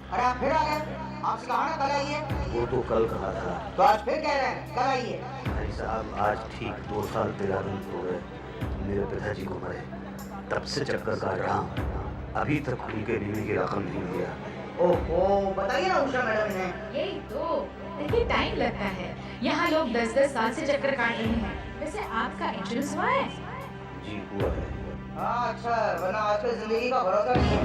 अरे आप फिर आ गए, आपसे कहा ना कल आइए। वो तो कल कहा था। तो आज फिर कह रहे हैं कल आइए। भाई साहब आज ठीक 2 साल 13 दिन हो गए मेरे पिताजी को मरे, तब से चक्कर काट रहा हूँ, अभी तक उनके बीमे की रकम नहीं दिया। ओहो, बताइए ना उषा मैडम इन्हें। यही तो, देखिए टाइम लगता है। यहाँ लोग 10-10 साल से चक्कर काट रहे हैं। वैसे आपका इंश्योरेंस हुआ है? जी हुआ है। हाँ अच्छा, वरना आजकल जिंदगी का भरोसा नहीं है।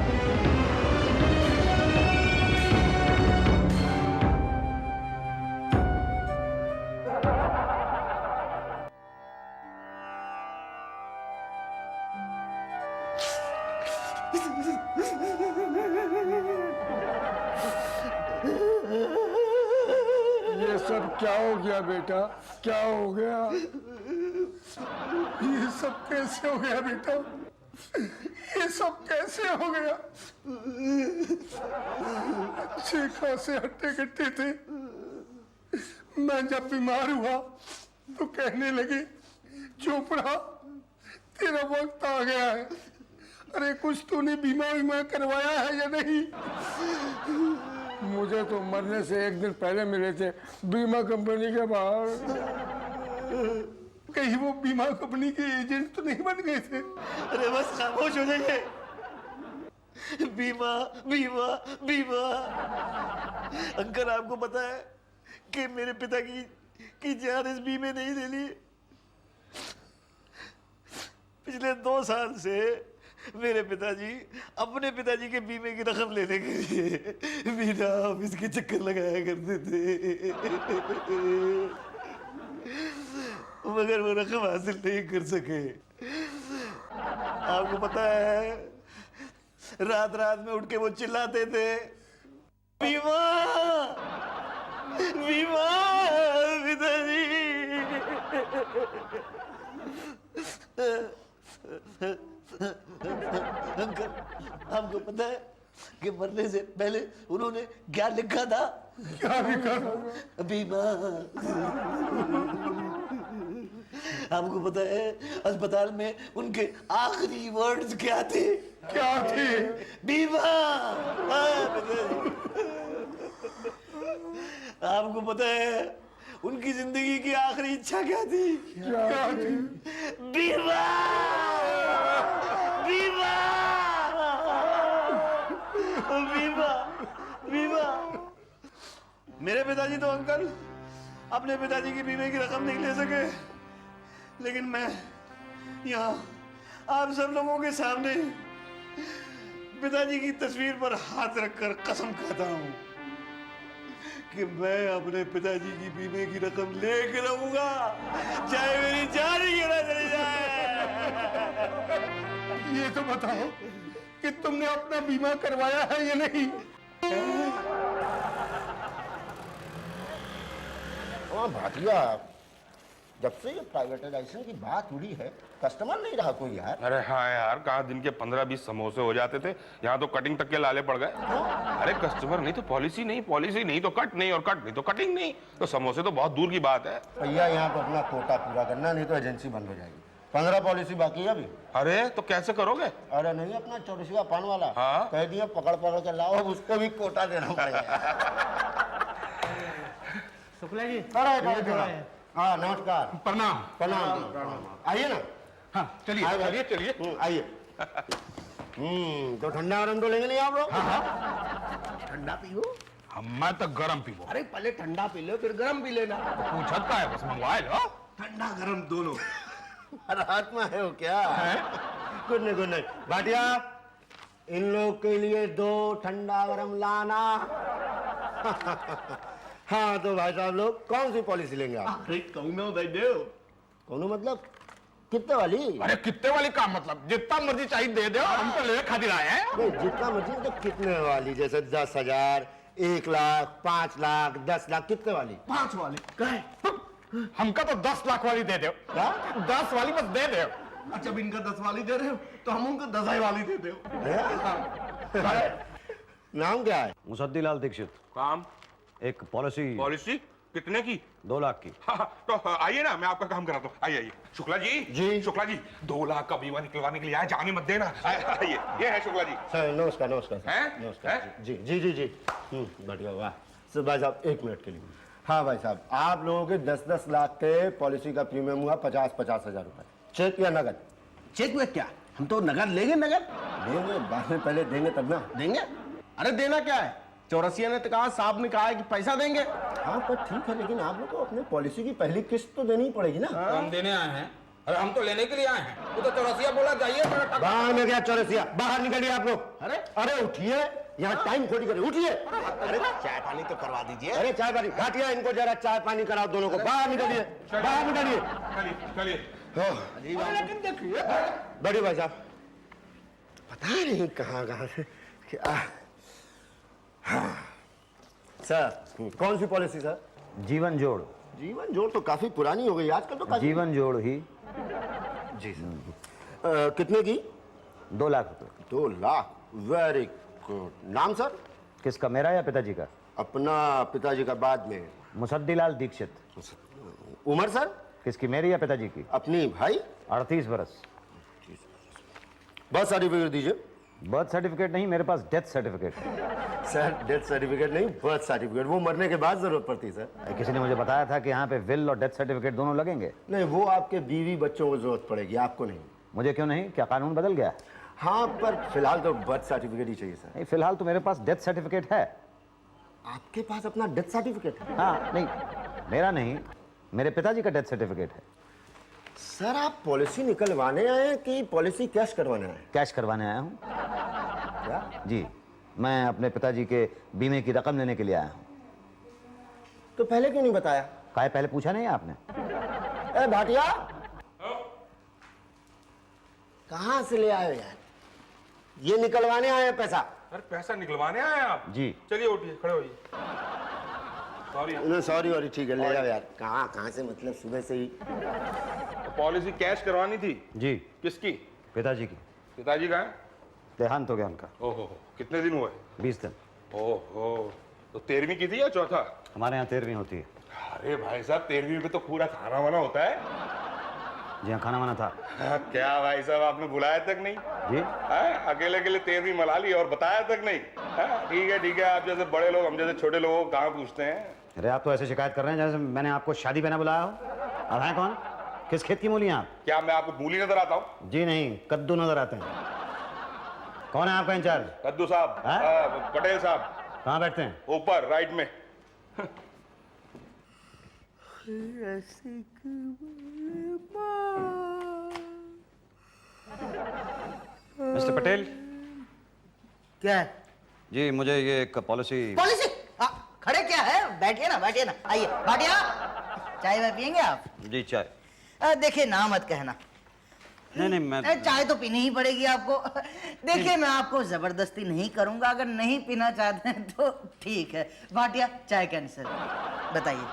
ये सब क्या हो गया बेटा, क्या हो गया? ये सब कैसे हो गया बेटा, ये सब कैसे हो गया? अच्छे खासे हट्टे कट्टे थे, मैं जब बीमार हुआ तो कहने लगे चोपड़ा तेरा वक्त आ गया है। अरे कुछ तूने बीमा करवाया है या नहीं? मुझे तो मरने से एक दिन पहले मिले थे बीमा कंपनी के बाहर। कहीं वो बीमा कंपनी के एजेंट तो नहीं बन गए थे? अरे बस खामोश हो जाइए। बीमा बीमा बीमा। अंकल आपको पता है कि मेरे पिता की जान इस बीमे नहीं ले ली। पिछले 2 साल से मेरे पिताजी अपने पिताजी के बीमे की रकम लेने के लिए बिना ऑफिस के चक्कर लगाया करते थे, मगर वो रकम हासिल नहीं कर सके। आपको पता है रात रात में उठ के वो चिल्लाते थे बीमा बीमा पिताजी। अंकल आपको पता है कि मरने से पहले उन्होंने क्या लिखा था? क्या लिखा था? बीमा। आपको पता है अस्पताल में उनके आखिरी वर्ड्स क्या थे? क्या थे? बीमा। आपको पता है उनकी जिंदगी की आखिरी इच्छा क्या थी? क्या थी? बीमा बीमा बीमा बीमा। मेरे पिताजी तो अंकल अपने पिताजी की बीमे की रकम नहीं ले सके, लेकिन मैं यहाँ आप सब लोगों के सामने पिताजी की तस्वीर पर हाथ रखकर कसम खाता हूँ कि मैं अपने पिताजी की बीमे की रकम लेके रहूंगा, चाहे मेरी जान ही क्यों ना चली जाए। ये तो बताओ कि तुमने अपना बीमा करवाया है या नहीं? हाँ भाटिया, जब से ये प्राइवेटाइजेशन की बात उड़ी है कस्टमर नहीं रहा कोई यार। अरे हाँ यार, कहाँ दिन के 15-20 समोसे हो जाते थे, यहाँ तो कटिंग तक के लाले पड़ गए। अरे कस्टमर नहीं तो पॉलिसी नहीं, पॉलिसी नहीं तो कट नहीं, और कट नहीं तो कटिंग नहीं, तो समोसे तो बहुत दूर की बात है। भैया यहाँ तो अपना कोटा पूरा करना, नहीं तो एजेंसी बंद हो जाएगी। 15 पॉलिसी बाकी है अभी। अरे तो कैसे करोगे? अरे नहीं, अपना चौरसिया पान वाला हाँ? कह दिया पकड़ पकड़ के लाओ, उसको भी कोटा देना पड़ेगा। शुक्ला जी, अरे हाँ नमस्कार। प्रणाम। प्रणाम। आइए ना। हाँ चलिए चलिए चलिए। आइए। तो ठंडा गरम तो लेंगे नहीं आप लोग? ठंडा पियो। मैं तो गरम पीबो। अरे पहले ठंडा पी लो फिर गरम पी लेना। पूछत का है, बस मंगवा लो। ठंडा गरम दोनों। रात में है वो क्या? कुछ नहीं भाटिया, इन लोग के लिए 2 ठंडा गरम लाना। हाँ तो भाई साहब लोग कौन सी पॉलिसी लेंगे आप? अरे कौनो दे दो। कौन मतलब कितने वाली? अरे कितने वाली का मतलब जितना मर्जी चाहिए दे दो, हम तो ले खातिर आए हैं। नहीं जितना मर्जी, तो कितने वाली? जैसे 10,000, 1 लाख, 5 लाख, 10 लाख, कितने वाली? 5 वाले। हमका तो 10 लाख वाली दे दो। क्या? 10 वाली बस दे दो। अच्छा अब इनका 10 वाली दे रहे हो तो हम उनको 10 वाली दे दो। नाम क्या है? मुसद्दीलाल दीक्षित। काम? एक पॉलिसी। पॉलिसी? कितने की? 2 लाख की। हाँ, तो आइए ना, मैं आपका काम कराता हूँ। आइए आइए। शुक्ला जी। जी। शुक्ला जी, 2 लाख का बीमा निकलवाने के लिए आए, जाने मत देना। आइए, ये है शुक्ला जी। सर नमस्कार नमस्कार सर। हैं? नमस्कार हैं? जी जी जी जी बढ़िया वाह सर। भाई साहब 1 मिनट के लिए। हाँ भाई साहब, आप लोगों के 10-10 लाख के पॉलिसी का प्रीमियम हुआ 50-50 हजार रुपए। चेक या नगद? चेक में क्या, हम तो नगद लेंगे। नगद देंगे बाद में, पहले देंगे तब ना। देंगे? अरे देना क्या है, चौरसिया ने तो कहा, साहब ने कहा है कि पैसा देंगे। हाँ पर ठीक है, लेकिन आप लोग को अपने पॉलिसी की पहली किस्त तो देनी ही पड़ेगी ना। तो हम देने आए हैं, अरे हम तो लेने के लिए आए हैं। वो तो चौरसिया बोला जाइए, मेरा टका। बाहर में गया चौरसिया, बाहर निकलिए आप लोग। अरे अरे उठिए, यहाँ टाइम खोटी करे, उठिए। अरे चाय पानी तो करवा दीजिए। अरे चाय पानी, घाटिया इनको जरा चाय पानी कराओ दोनों को। बाहर निकलिए, बाहर निकलिए। चलिए चलिए। लेकिन देखिए, बड़ी भाई साहब, पता नहीं कहाँ कहाँ से क्या। हाँ। सर कौन सी पॉलिसी सर? जीवन जोड़। जीवन जोड़ तो काफी पुरानी हो गई आजकल तो। काफी जीवन जोड़ ही। जी सर। कितने की? 2 लाख रुपए। 2 लाख, वेरी गुड। नाम सर? किसका, मेरा या पिताजी का? अपना, पिताजी का बाद में। मुसद्दीलाल दीक्षित। उम्र सर? किसकी, मेरी या पिताजी की? अपनी भाई। 38 बरस। बर्थ सर्टिफिकेट दीजिए। बर्थ सर्टिफिकेट नहीं, मेरे पास डेथ सर्टिफिकेट है। सर डेथ सर्टिफिकेट नहीं, बर्थ सर्टिफिकेट, वो मरने के बाद जरूरत पड़ती है सर। किसी ने मुझे बताया था कि यहाँ पे विल और डेथ सर्टिफिकेट दोनों लगेंगे। नहीं, वो आपके बीवी बच्चों को जरूरत पड़ेगी, आपको नहीं। मुझे क्यों नहीं, क्या कानून बदल गया? हाँ पर फिलहाल तो बर्थ सर्टिफिकेट ही चाहिए सर। नहीं, फिलहाल तो मेरे पास डेथ सर्टिफिकेट है। आपके पास अपना डेथ सर्टिफिकेट है? हाँ, नहीं मेरा नहीं, मेरे पिताजी का डेथ सर्टिफिकेट है। सर आप पॉलिसी निकलवाने आए हैं कि पॉलिसी कैश करवाने आए हैं? कैश करवाने आया हूँ। क्या? जी, मैं अपने पिताजी के बीमे की रकम लेने के लिए आया हूँ। तो पहले क्यों नहीं बताया? काहे पहले पूछा नहीं आपने? ए भाटिया, कहाँ से ले आए हो यार? ये निकलवाने आए हैं पैसा। सर पैसा निकलवाने आए हैं आप? जी। चलिए उठिए, खड़े होइए। सॉरी। सॉरी ठीक है, ले जाओ यार। कहाँ से, मतलब सुबह से ही। पॉलिसी कैश करवानी थी। जी। किसकी? पिताजी की। पिताजी का है? देहांत हो गया उनका। ओहो, कितने दिन हुए? 20 दिन। ओहो, तो 13वीं की थी या चौथा? हमारे यहाँ 13वीं होती है। अरे भाई साहब, 13वीं में तो पूरा खाना वाना होता है। जी हाँ, खाना वाना था। क्या भाई साहब, आपने बुलाया तक नहीं? जी। अकेले अकेले 13वीं मना ली और बताया तक नहीं। ठीक है, आप जैसे बड़े लोग हम जैसे छोटे लोगों को कहाँ पूछते हैं। अरे आप तो ऐसे शिकायत कर रहे हैं जैसे मैंने आपको शादी पे ना बुलाया हो। अब हैं कौन, किस खेत की मूली हैं आप? क्या मैं आपको मूली नजर आता हूँ? जी नहीं, कद्दू नजर आते हैं। कौन है आपका इंचार्ज? कद्दू साहब। पटेल साहब। कहाँ बैठते हैं? ऊपर राइट में। मिस्टर पटेल। क्या है? जी मुझे ये एक पॉलिसी। पॉलिसी? खड़े क्या है, बैठिए ना, बैठिए ना। आइए भाटिया, चाय वाय पियेंगे आप? जी चाय। देखिए ना मत कहना। नहीं मैं चाय तो पीनी ही पड़ेगी आपको। देखिए मैं आपको जबरदस्ती नहीं करूंगा, अगर नहीं पीना चाहते हैं तो ठीक है। भाटिया चाय कैंसिल। बताइए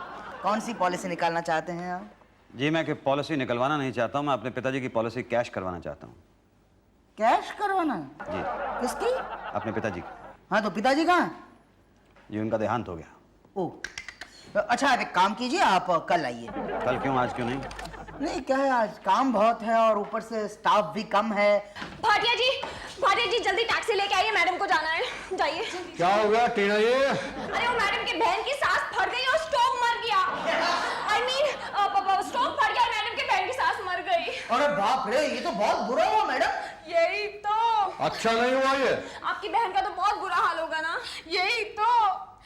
कौन सी पॉलिसी निकालना चाहते हैं आप? जी मैं पॉलिसी निकलवाना नहीं चाहता हूँ, मैं अपने पिताजी की पॉलिसी कैश करवाना चाहता हूँ। कैश करवाना? जी। किसकी? अपने पिताजी की। हाँ तो पिताजी कहाँ हैं? जी उनका देहांत हो गया। ओ अच्छा, आप एक काम कीजिए, आप कल आइए। कल क्यों, आज क्यों नहीं? नहीं क्या है, आज काम बहुत है और ऊपर से स्टाफ भी कम है। भाटिया जी जल्दी टैक्सी लेके आइए, मैडम को जाना है। जाइए। क्या हो गया टीना जी? अरे वो मैडम की बहन की सांस फट गई और स्ट्रोक मर गया। I mean, स्ट्रोक फट गया, मैडम की बहन की सांस मर गई। अरे बाप रे, ये तो बहुत बुरा हुआ मैडम। यही तो। अच्छा नहीं हुआ ये? आपकी बहन का तो बहुत बुरा हाल होगा ना। यही तो,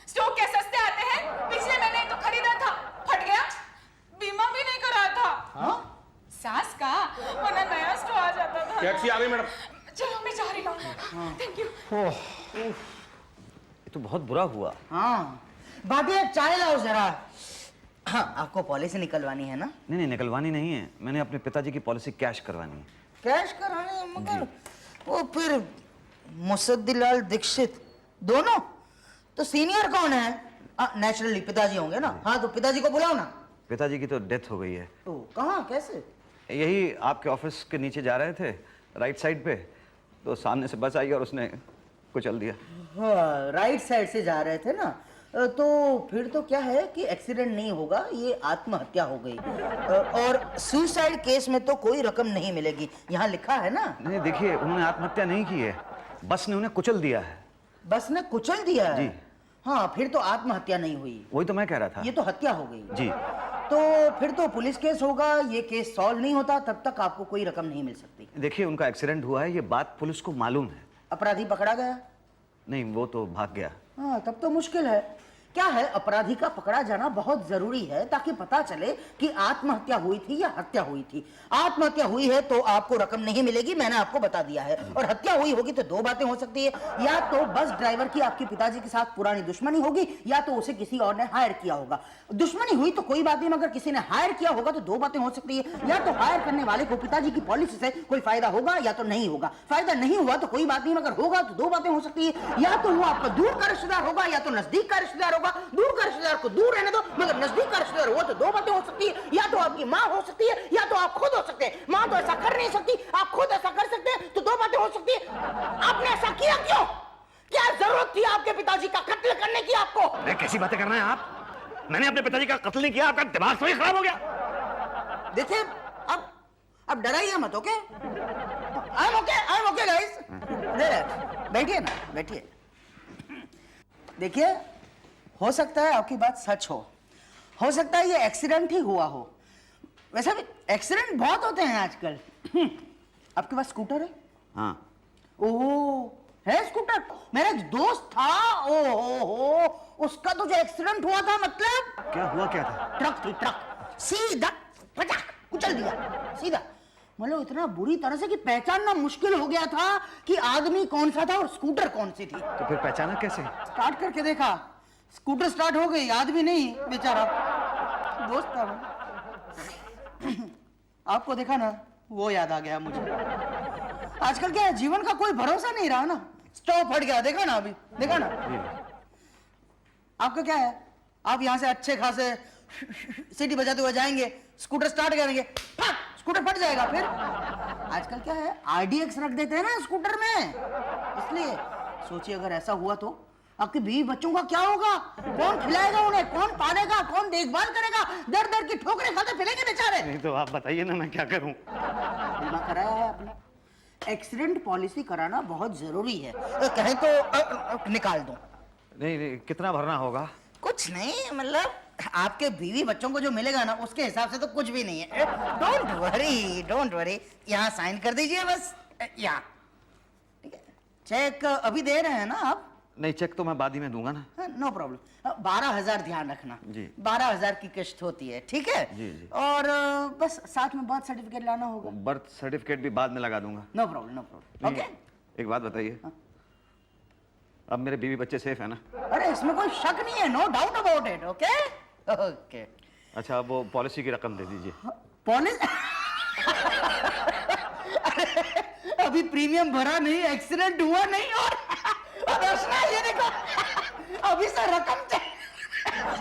स्ट्रोक क्या सस्ते आते हैं? पिछले महीने तो खरीदा था, फट गया, बीमा भी नहीं करा था। हाँ? सांस का, वरना नया स्ट्रोक आ जाता था। टैक्सी आ गई मैडम। चलो मैं जा रही हूँ। थैंक यू। ये तो बहुत बुरा हुआ। हाँ भाटिया चाय लाओ जरा। हाँ आपको पॉलिसी निकलवानी है ना? नहीं निकलवानी नहीं है, मैंने अपने पिताजी की पॉलिसी कैश करवानी है। कैश करानी है? मगर वो फिर मुसद्दीलाल दीक्षित दोनों तो सीनियर कौन है? नेचुरली पिताजी होंगे ना। हाँ तो पिताजी को बुलाओ ना। पिताजी की तो डेथ हो गई है। तो कहाँ, कैसे? यही आपके ऑफिस के नीचे जा रहे थे राइट साइड पे, तो सामने से बस आई और उसने कुचल दिया। हाँ राइट साइड से जा रहे थे ना, तो फिर तो क्या है कि एक्सीडेंट नहीं होगा, ये आत्महत्या हो गई। और सुसाइड केस में तो कोई रकम नहीं मिलेगी, यहाँ लिखा है ना। नहीं देखिए, उन्होंने आत्महत्या नहीं की है, बस ने उन्हें कुचल दिया है। बस ने कुचल दिया है? जी। हाँ, फिर तो आत्महत्या नहीं हुई, वही तो मैं कह रहा था। ये तो हत्या हो गई। जी। तो फिर तो पुलिस केस होगा, ये केस सॉल्व नहीं होता, तब तक आपको कोई रकम नहीं मिल सकती। देखिए, उनका एक्सीडेंट हुआ है, ये बात पुलिस को मालूम है। अपराधी पकड़ा गया? नहीं, वो तो भाग गया। हाँ, तब तो मुश्किल है। क्या है, अपराधी का पकड़ा जाना बहुत जरूरी है ताकि पता चले कि आत्महत्या हुई थी या हत्या हुई थी। आत्महत्या हुई है तो आपको रकम नहीं मिलेगी, मैंने आपको बता दिया है। और हत्या हुई होगी तो दो बातें हो सकती है, या तो बस ड्राइवर की आपके पिताजी के साथ पुरानी दुश्मनी होगी, या तो उसे किसी और ने हायर किया होगा। दुश्मनी हुई तो कोई बात नहीं, मगर किसी ने हायर किया होगा तो दो बातें हो सकती है, या तो हायर करने वाले को पिताजी की पॉलिसी से कोई फायदा होगा या तो नहीं होगा। फायदा नहीं हुआ तो कोई बात नहीं, मगर होगा तो दो बातें हो सकती है, या तो वो आपका दूर का रिश्तेदार होगा या तो नजदीक का रिश्तेदार होगा। दूर का रिश्तेदार को दूर रहने दो, मगर नजदीक का रिश्तेदार हुआ तो दो बातें हो सकती है, या तो आपकी माँ हो सकती है या तो आप खुद हो सकते हैं। माँ तो ऐसा कर नहीं सकती, आप खुद ऐसा कर सकते हैं, तो दो बातें हो सकती है। आपने ऐसा किया क्यों? क्या जरूरत थी आपके पिताजी का कत्ल करने की आपको? अरे कैसी बातें कर रहे हैं आप? मैंने अपने पिताजी का कत्ल नहीं किया, आपका दिमाग तो ही खराब हो गया। देखिए, अब डराइए मत, okay? I am okay guys. बैठिए ना, बैठिए। देखिए, हो सकता है आपकी बात सच हो सकता है ये एक्सीडेंट ही हुआ हो। वैसे भी एक्सीडेंट बहुत होते हैं आजकल। आपके पास स्कूटर है? हाँ। ओह, है स्कूटर? मेरा एक दोस्त था, ओहो, उसका तो जो एक्सीडेंट हुआ था, मतलब क्या हुआ, क्या था? ट्रक थी, ट्रक सीधा पटाक कुचल दिया, सीधा। मतलब इतना बुरी तरह से कि पहचानना मुश्किल हो गया था कि आदमी कौन सा था और स्कूटर कौन सी थी। तो फिर पहचाना कैसे? स्टार्ट करके देखा, स्कूटर स्टार्ट हो गई, आदमी नहीं, बेचारा दोस्त था वो। आपको देखा ना, वो याद आ गया मुझे। आजकल क्या है, जीवन का कोई भरोसा नहीं रहा ना। स्टॉप हट गया, देखा ना, अभी देखा ना। आपका क्या है, आप यहां से अच्छे खासे सीटी बजाते हुए जाएंगे, स्कूटर स्टार्ट करेंगे, फट, स्कूटर फट जाएगा। फिर आजकल क्या है, RDX रख देते हैं ना स्कूटर में, इसलिए सोचिए अगर ऐसा हुआ तो आपके बीवी बच्चों का क्या होगा? कौन खिलाएगा उन्हें, कौन पालेगा, कौन देखभाल करेगा? दर दर की ठोकरें खाते फिरेंगे बेचारे। नहीं तो आप बताइए ना, मैं क्या करूं? बीमा कराया है आपने? एक्सीडेंट पॉलिसी कराना बहुत जरूरी है, कहें तो निकाल दो। नहीं, कितना भरना होगा? कुछ नहीं, मतलब आपके बीवी बच्चों को जो मिलेगा ना, उसके हिसाब से तो कुछ भी नहीं है। डोंट वरी, यहाँ साइन कर दीजिए बस, यहाँ। ठीक है, चेक अभी दे रहे हैं ना आप? नहीं, चेक तो मैं बाद ही में दूंगा ना। No problem. 12,000 ध्यान रखना जी। 12,000 की किश्त होती है, ठीक है? जी, जी। और बस साथ में बर्थ सर्टिफिकेट लाना होगा। बर्थ सर्टिफिकेट भी बाद में लगा दूंगा। No problem, okay? एक बात बताइए, अब मेरे बीवी बच्चे सेफ है ना? अरे इसमें कोई शक नहीं है, no doubt about it, okay? Okay. अच्छा, अब वो पॉलिसी की रकम दे दीजिए। पॉलिसी? अभी प्रीमियम भरा नहीं, एक्सीडेंट हुआ नहीं, और ये देखो, अभी से रकम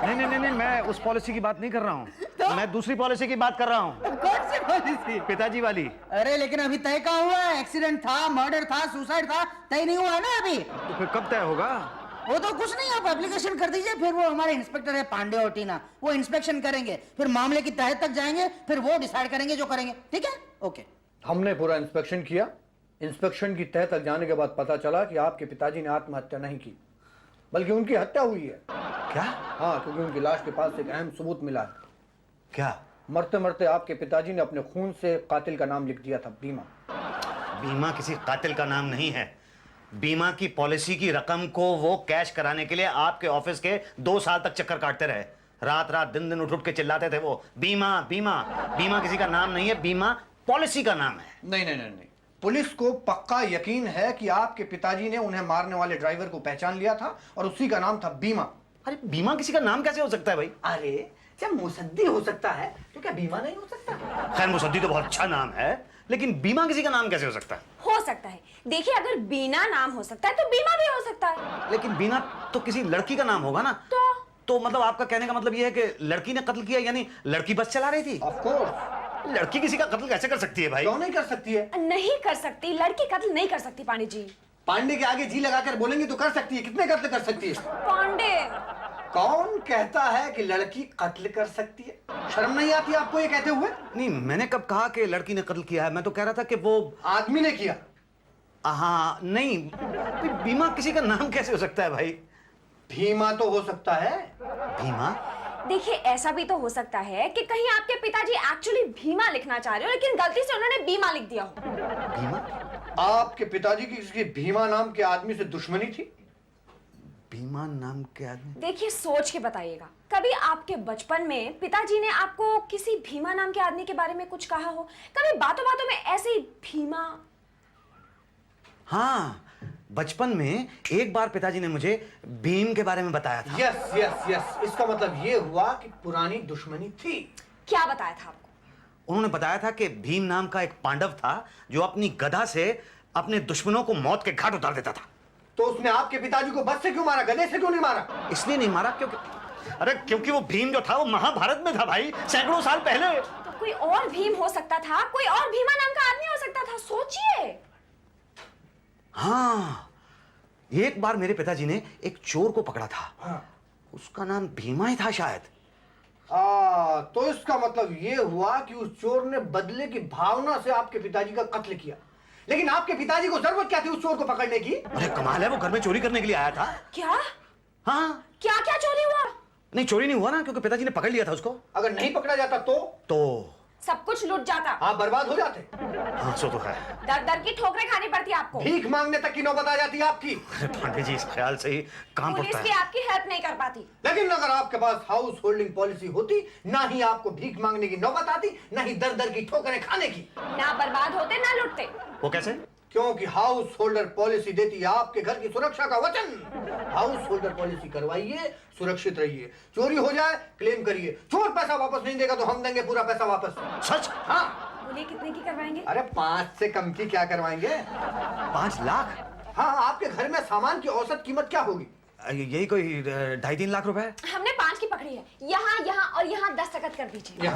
नहीं, मैं उस पॉलिसी की बात नहीं कर रहा हूँ, तो? मैं दूसरी पॉलिसी की बात कर रहा हूँ। कौन सी पॉलिसी? पिताजी वाली। अरे लेकिन अभी तय कहाँ हुआ है? एक्सीडेंट था, मर्डर था, सुसाइड था, तय नहीं हुआ है ना अभी। तो फिर कब तय होगा? वो तो कुछ नहीं, आप एप्लीकेशन कर दीजिए, फिर वो हमारे इंस्पेक्टर है पांडे और टीना, वो इंस्पेक्शन करेंगे, फिर मामले की तह तक जाएंगे, फिर वो डिसाइड करेंगे जो करेंगे, ठीक है? ओके। हमने पूरा इंस्पेक्शन किया। इंस्पेक्शन की तह तक जाने के बाद पता चला कि आपके पिताजी ने आत्महत्या नहीं की, बल्कि उनकी हत्या हुई है। क्या? हाँ, क्योंकि उनकी लाश के पास एक अहम सबूत मिला है। क्या? मरते मरते आपके पिताजी ने अपने खून से कातिल का नाम लिख दिया था, बीमा। बीमा किसी कातिल का नाम नहीं है। बीमा की पॉलिसी की रकम को वो कैश कराने के लिए आपके ऑफिस के 2 साल तक चक्कर काटते रहे, रात दिन उठ के चिल्लाते थे वो, बीमा बीमा। बीमा किसी का नाम नहीं है, बीमा पॉलिसी का नाम है। नहीं, पुलिस को पक्का यकीन है कि आपके पिताजी ने उन्हें मारने वाले ड्राइवर को पहचान लिया था और उसी का नाम था बीमा। अरे बीमा किसी का नाम कैसे हो सकता है भाई? अरे जब मुसद्दी हो सकता है तो क्या बीमा नहीं हो सकता? खैर, मुसद्दी तो बहुत अच्छा नाम है, लेकिन बीमा किसी का नाम कैसे हो सकता है? हो सकता है। देखिए, अगर बीना नाम हो सकता है तो बीमा भी हो सकता है। लेकिन बीना तो किसी लड़की का नाम होगा ना? तो मतलब आपका कहने का मतलब यह है कि लड़की ने कत्ल किया, यानी लड़की बस चला रही थी? Of course. लड़की किसी का कत्ल कैसे कर सकती है भाई? क्यों नहीं कर सकती है? नहीं कर सकती, लड़की कत्ल नहीं कर सकती पांडे जी। पांडे के आगे जी लगाकर बोलेंगे तो कर सकती है। कितने कत्ल कर सकती है? पांडे, कौन कहता है कि लड़की कत्ल कर सकती है? शर्म नहीं आती आपको ये कहते हुए? नहीं, मैंने कब कहा कि लड़की ने कत्ल किया है? मैं तो कह रहा था कि वो आदमी ने किया। हाँ, नहीं, भीमा किसी का नाम कैसे हो सकता है भाई? भीमा तो हो सकता है। भीमा? देखिए, ऐसा भी तो हो सकता है कि कहीं आपके पिताजी एक्चुअली भीमा लिखना चाह रहे हो, लेकिन गलती से उन्होंने बीमा लिख दिया हो। भीमा? आपके पिताजी की किसी भीमा नाम के आदमी से दुश्मनी थी? भीमा नाम के आदमी? देखिए, सोच के बताइएगा, कभी आपके बचपन में पिताजी ने आपको किसी भीमा नाम के आदमी के बारे में कुछ कहा हो? कभी बातों बातों में ऐसे ही भीमा? हाँ, बचपन में एक बार पिताजी ने मुझे भीम के बारे में बताया था। यस यस यस, इसका मतलब ये हुआ कि पुरानी दुश्मनी थी। क्या बताया था आपको? उन्होंने बताया था कि भीम नाम का एक पांडव था जो अपनी गदा से अपने दुश्मनों को मौत के घाट उतार देता था। तो उसने आपके पिताजी को बस से क्यों मारा, गधे से क्यों नहीं मारा? इसलिए नहीं मारा क्योंकि वो भीम जो था वो महाभारत में था भाई, सैकड़ों साल पहले। तो कोई और भीम हो सकता था, कोई और भीमा नाम का आदमी हो सकता था, सोचिए। हाँ, एक बार मेरे पिताजी ने एक चोर को पकड़ा था। हाँ। उसका नाम भीमा ही था शायद। तो इसका मतलब ये हुआ कि उस चोर ने बदले की भावना से आपके पिताजी का कत्ल किया। लेकिन आपके पिताजी को जरूरत क्या थी उस चोर को पकड़ने की? अरे कमाल है, वो घर में चोरी करने के लिए आया था। क्या? हाँ। क्या क्या चोरी हुआ? नहीं, चोरी नहीं हुआ ना, क्योंकि पिताजी ने पकड़ लिया था उसको। अगर नहीं पकड़ा जाता तो सब कुछ लूट जाता। आप बर्बाद हो जाते। हाँ, सो तो है। दर दर की ठोकरें खानी पड़ती आपको। भीख मांगने तक की नौबत आ जाती आपकी। अरे पांडे जी, इस ख्याल से ही काम पुलिस पड़ता भी है। आपकी हेल्प नहीं कर पाती। लेकिन अगर आपके पास हाउस होल्डिंग पॉलिसी होती, ना ही आपको भीख मांगने की नौबत आती, ना ही दर दर की ठोकरें खाने की। ना बर्बाद होते ना लूटते। वो कैसे? क्योंकि हाउस होल्डर पॉलिसी देती है आपके घर की सुरक्षा का वचन। हाउस होल्डर पॉलिसी करवाइए, सुरक्षित रहिए। चोरी हो जाए क्लेम करिए, चोर पैसा वापस नहीं देगा तो हम देंगे पूरा पैसा वापस। सच? हाँ। बोलिए, कितने की करवाएंगे? अरे 5 से कम की क्या करवाएंगे? 5 लाख? हाँ, आपके घर में सामान की औसत कीमत क्या होगी? यही कोई 2.5-3 लाख रुपए। हमने 5 की पकड़ी है। यहाँ यहाँ और यहाँ 10% कर दीजिए।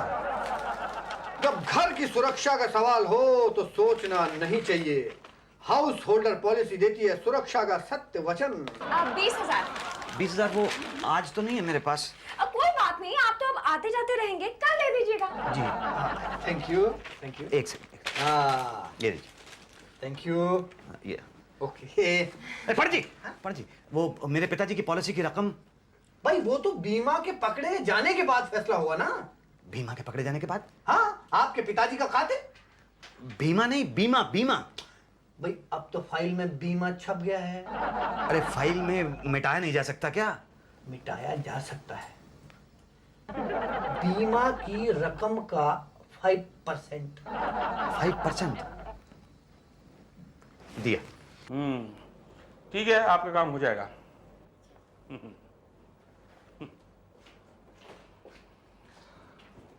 जब घर की सुरक्षा का सवाल हो तो सोचना नहीं चाहिए। हाउस होल्डर पॉलिसी देती है सुरक्षा का सत्य वचन। 20,000। 20,000 वो आज तो नहीं है मेरे पास। कोई बात नहीं, आप तो अब आते जाते रहेंगे, कल ले दीजिएगा। जी। Thank you, thank you. एक सेकंड। ये लीजिए। थैंक यू। ये ओके। पंडित जी, वो मेरे पिताजी की पॉलिसी की रकम। भाई वो तो बीमा के पकड़े जाने के बाद फैसला हुआ ना। बीमा के पकड़े जाने के बाद? हाँ, आपके पिताजी का खाते। बीमा नहीं, बीमा बीमा। भाई अब तो फाइल में बीमा छप गया है। अरे फाइल में मिटाया नहीं जा सकता क्या? मिटाया जा सकता है। बीमा की रकम का 5%। 5% दिया। ठीक है, आपका काम हो जाएगा।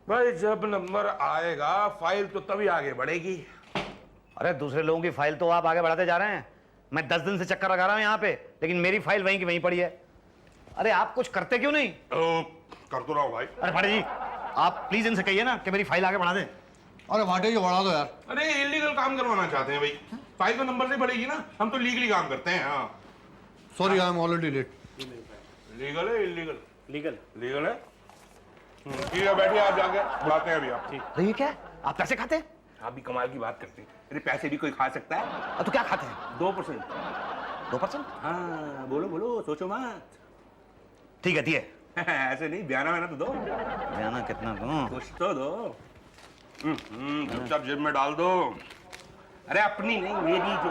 भाई जब नंबर आएगा फाइल तो तभी आगे बढ़ेगी। अरे दूसरे लोगों की फाइल तो आप आगे बढ़ाते जा रहे हैं। मैं 10 दिन से चक्कर लगा रहा हूं यहाँ पे, लेकिन मेरी फाइल वहीं की वहीं पड़ी है। अरे आप कुछ करते क्यों नहीं? कर तो रहा हूं भाई। अरे भाटी जी, आप प्लीज इनसे कहिए ना कि मेरी फाइल आगे बढ़ा दें। अरे भाटे जी बढ़ा दो यार। अरे इलीगल काम करवाना चाहते हैं भाई, फाइल तो नंबर से बढ़ेगी ना, हम तो लीगली काम करते हैं। हाँ sorry, I am already late. Legal है इलीगल? लीगल लीगल है। ठीक है, बैठिए, आप जाके बुलाते हैं अभी आप। अरे ये क्या है? आप पैसे खाते हैं? आप भी कमाल की बात करते हैं। अरे पैसे भी कोई खा सकता है। तो क्या खाते हैं? 2%। 2%? हाँ बोलो बोलो, सोचो मत। ठीक है, दिए। ऐसे नहीं, बयाना वयाना तो दो। बयाना कितना दूं? कुछ तो दो। चुपचाप जेब में डाल दो। अरे अपनी नहीं, मेरी जेब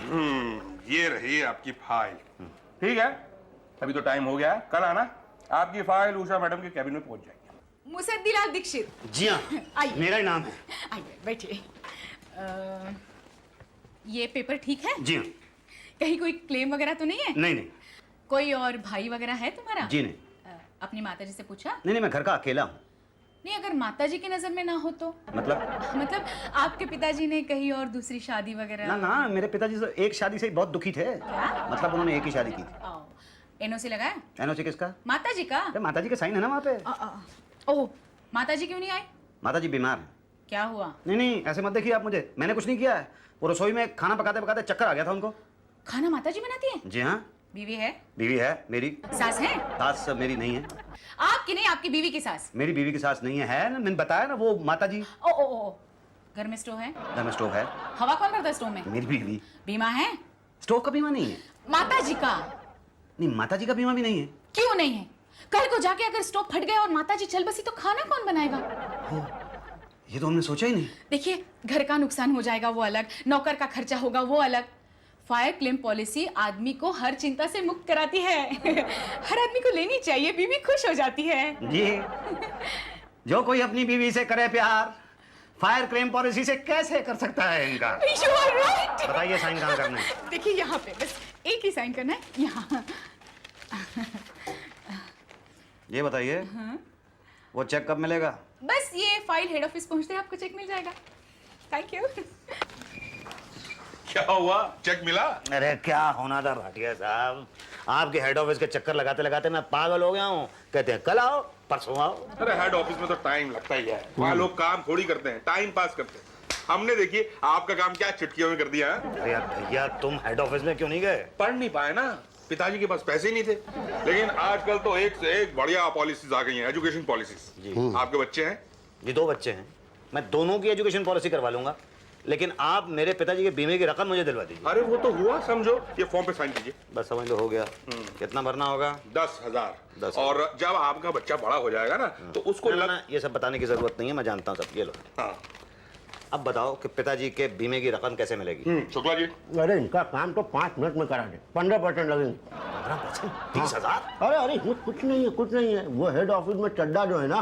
में। ये रही आपकी फाइल। ठीक है, अभी तो टाइम हो गया है, कल आना, आपकी फाइल उषा मैडम के कैबिन में पहुंच जाएगी। मुसद्दीलाल दीक्षित। जी हाँ, मेरा ही नाम है। आइए बैठिए। ये पेपर ठीक है? जी हाँ। कहीं कोई क्लेम वगैरह तो नहीं है? नहीं नहीं। कोई और भाई वगैरह है तुम्हारा? जी नहीं। अपनी माताजी से पूछा? नहीं, मैं घर का अकेला हूँ। नहीं, अगर माताजी की नजर में ना हो तो? मतलब आपके पिताजी ने कहीं और दूसरी शादी वगैरह? ना, मेरे पिताजी तो एक शादी से ही बहुत दुखी थे। क्या? मतलब उन्होंने एक ही शादी की थी। एनओसी लगाया? एनओसी किसका? माताजी का। माताजी का साइन है ना वहाँ पे। ओह, माताजी क्यों नहीं आए? माताजी बीमार है। क्या हुआ? नहीं, ऐसे मत देखिए आप मुझे, मैंने कुछ नहीं किया है। वो रसोई में खाना पकाते पकाते चक्कर आ गया था उनको। खाना माताजी बनाती है? जी हाँ। बीवी है? बीवी है मेरी। सास है? सास मेरी नहीं है। आपकी नहीं, आपकी बीवी की सास। मेरी बीवी की सास नहीं है ना, मैंने बताया ना, वो माता जी। ओ ओ ओ, घर में स्टोव है? घर में स्टोव है। हवा कौन भरता है स्टोव में? मेरी बीवी। बीमा है? स्टोव का बीमा नहीं है। माता जी का? नहीं, माता जी का बीमा भी नहीं है। क्यों नहीं है? कल को जाके अगर स्टोव फट गया और माता जी चल बसी तो खाना कौन बनाएगा? ये तो हमने सोचा ही नहीं। देखिए, घर का नुकसान हो जाएगा वो अलग, नौकर का खर्चा होगा वो अलग। फायर क्लेम पॉलिसी आदमी को हर चिंता से मुक्त कराती है। हर आदमी को लेनी चाहिए, बीवी खुश हो जाती है। जी, जो कोई अपनी बीवी से करे प्यार, फायर क्लेम पॉलिसी से कैसे कर सकता है इनका? You are right. बताइए साइन कहाँ करना है? देखिए यहाँ पे बस एक ही साइन करना है, यहाँ। ये बताइए, वो चेक कब मिलेगा? बस ये फाइल हेड ऑफिस पहुंचते ही आपको चेक मिल जाएगा। Thank you. क्या हुआ, चेक मिला? अरे क्या होना था भाटिया साहब, आपके हेड ऑफिस के चक्कर लगाते लगाते मैं पागल हो गया हूँ। कहते हैं कल आओ, परसों आओ। अरे हेड ऑफिस में तो टाइम लगता ही है, वहाँ लोग काम थोड़ी करते हैं, टाइम पास करते हैं। हमने देखिए आपका काम क्या चुटकियों में कर दिया है। अरे यार भैया, तुम हेड ऑफिस में क्यों नहीं गए? पढ़ नहीं पाए ना, पिताजी के पास पैसे नहीं थे। लेकिन आजकल तो एक से एक बढ़िया पॉलिसीज आ गई हैं, एजुकेशन पॉलिसीज। आपके बच्चे हैं? जी 2 बच्चे हैं, मैं दोनों की एजुकेशन पॉलिसी करवा लूंगा, लेकिन आप मेरे पिताजी के बीमे की रकम मुझे दिलवा दीजिए। अरे वो तो हुआ, समझो, ये फॉर्म पे साइन कीजिए। बस समझ लो, हो गया। कितना भरना होगा? 10,000। और जब आपका बच्चा बड़ा हो जाएगा ना तो उसको ना, ये सब बताने की जरूरत नहीं है, मैं जानता हूँ सब। ये लो। हाँ। अब बताओ कि पिताजी के बीमे की रकम कैसे मिलेगी? शुक्ला जी। अरे इनका काम तो 5 मिनट में करा दे, 15% लगेंगे। 15%? 30,000? अरे ये कुछ नहीं है, कुछ नहीं है। वो हेड ऑफिस में चड्डा जो है ना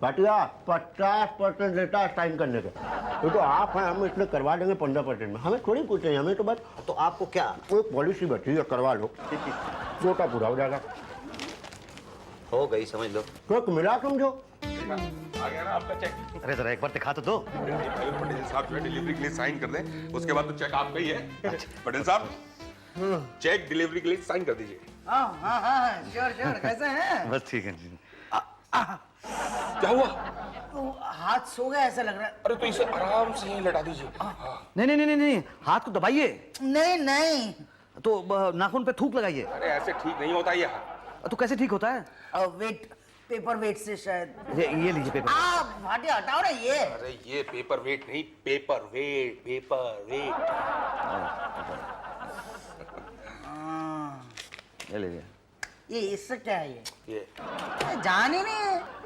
भाटिया, 50% लेता है साइन करने के। ये तो आप हैं, हम इसलिए करवा देंगे 15% में। हमें थोड़ी कुछ नहीं, हमें तो बस। तो आपको क्या? वो पॉलिसी बैठी है, करवा लो, छोटा पूरा हो जाएगा। हो गई, समझ लो। तो मिला समझो। आ गया ना आपका चेक। अरे जरा एक बार दिखा तो दो। पहले पटेल साहब जो है डिलीवरी के लिए साइन कर दें, उसके बाद तो चेक आपका ही है। पटेल साहब, चेक डिलीवरी के लिए साइन कर दीजिए। हाँ हाँ हाँ, श्योर श्योर। कैसे हैं? बस ठीक है जी। क्या हुआ? तो हाथ सो गया ऐसा लग रहा है। अरे तो इसे आराम से ही लटा दीजिए। नहीं नहीं नहीं नहीं, हाथ को दबाइए। नहीं नहीं, तो नाखून पे थूक लगाइए। अरे ऐसे ठीक नहीं होता ये हाथ। तो कैसे ठीक होता है? वेट, पेपर वेट से शायद। ये लीजिए पेपर। भाटिया हटाओ ना ये। अरे ये पेपर वेट नहीं, पेपर वेट, पेपर वेट। ये लीजिए। ये इससे क्या है ये? ये जान ही नहीं है।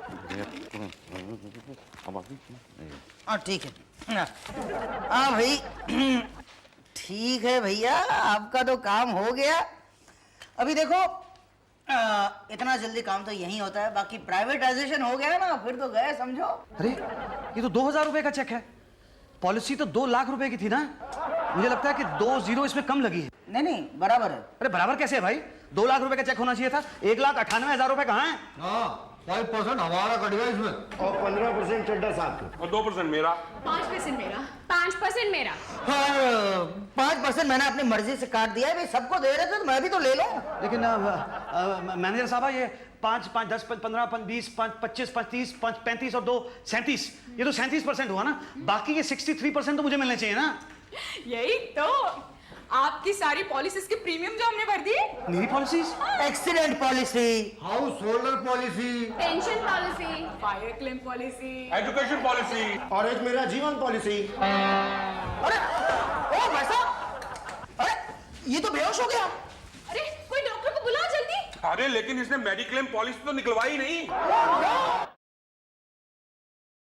हाँ ठीक है। हाँ भाई, ठीक है भैया, आपका तो काम हो गया। अभी देखो, इतना जल्दी काम तो यही होता है, बाकी प्राइवेटाइजेशन हो गया ना, फिर तो गए समझो। अरे ये तो 2,000 रुपए का चेक है, पॉलिसी तो 2 लाख रुपए की थी ना। मुझे लगता है कि 2 0 इसमें कम लगी है। नहीं नहीं, बराबर है। अरे बराबर कैसे है भाई? 2 लाख रुपए का चेक होना चाहिए था, 1,98,000 रुपए कहाँ है? हाँ, 5% हमारा कट गया इसमें। और 15% चड्डा साहब के। और 2% मेरा। 5% मेरा। 5% मेरा। हाँ, 5% मैंने अपनी मर्जी से काट दिया है। भाई सबको दे रहे थे तो मैं भी तो ले लूं। लेकिन मैनेजर साहब, ये 5, 5, 10, 15, 20, 25, 30, 35 और 2 37, ये तो 37% हुआ ना। बाकी ये 63% तो मुझे मिलने चाहिए ना। यही तो, आपकी सारी पॉलिसीज के प्रीमियम जो हमने भर दिए। मेरी policies? Accident policy, house holder policy, pension policy, fire claim policy, education policy, और एक मेरा जीवन पॉलिसी। अरे ओ भाई साहब, अरे ये तो बेहोश हो गया। अरे कोई डॉक्टर को बुलाओ जल्दी। अरे लेकिन इसने मेडिक्लेम पॉलिसी तो निकलवाई नहीं।